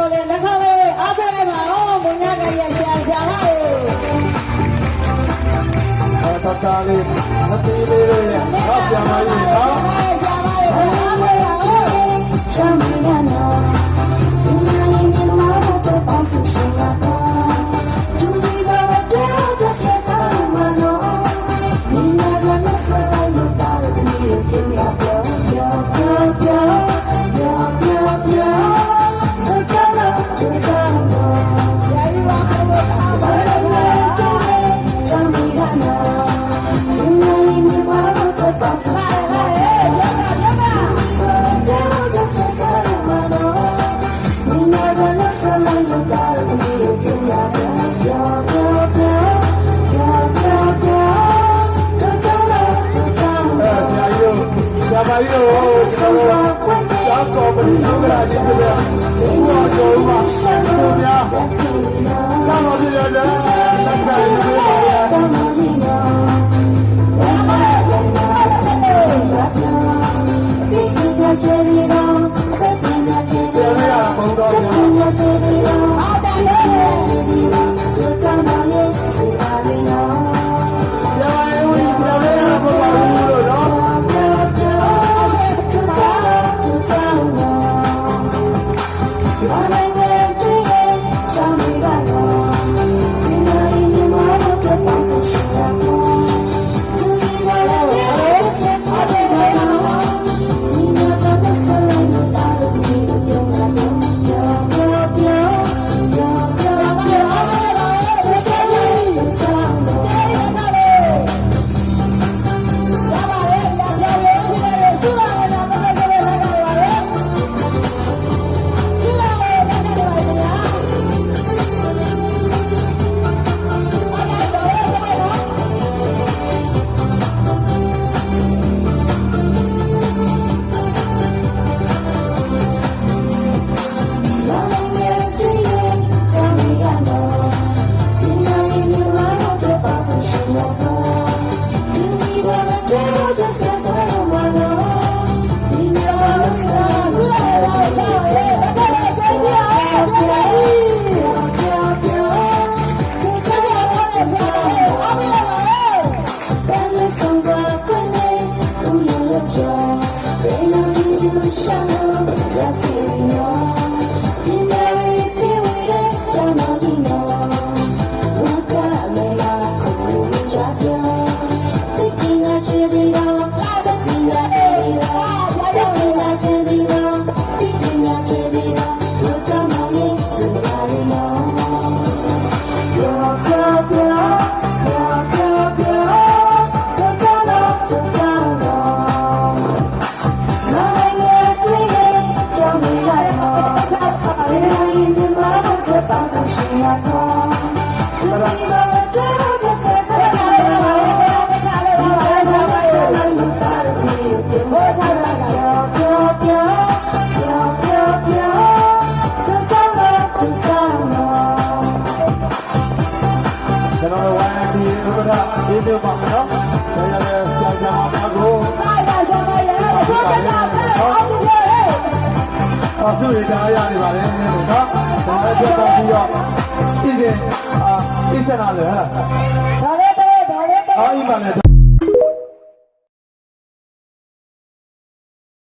တော်လည်းလက်ခံလေးအားပေးလိုက်ပါဦးမုံညကရဲ့ဆရာပါလေတတလေးမတိလေးရဲ့ဟောဆရာမကြီးနော်ဆရာပါလေအားပေးပါဦးချမ်းမရနော်ဒီနေ့မြမတို့ပေါင်းစုရှင်ရတော့သူဒီစားတဲ့တော့ဆက်စားမနော်ဒီနေ့စနေစဆိုင်လို့တာရတဲ့နေ့ကိုပြောပြောပြောဘာကြီးတို့ကျောင်းကော်မတီလုပ်ကြတာချင်းပြတယ်။ဘုရားကျော်မှာဆက်လို့များ။ကျောင်းတော်ပြည်တယ်လက်ခံရေးပါရ။ဒီလိုပါမယ်နော်။ဒါရတဲ့ဆရာဆရာမကိုပါပါဆရာမရေဘုရားပါအောင်ပြီလေ။အဆူရတာရနေပါလေနော်။ဒါလည်းပြတာပြီးတော့ဒီစဉ်ဣစ္ဆနာလေဟဲ့လား။ဒါလည်းတော့။အာအိမ်ပါလေ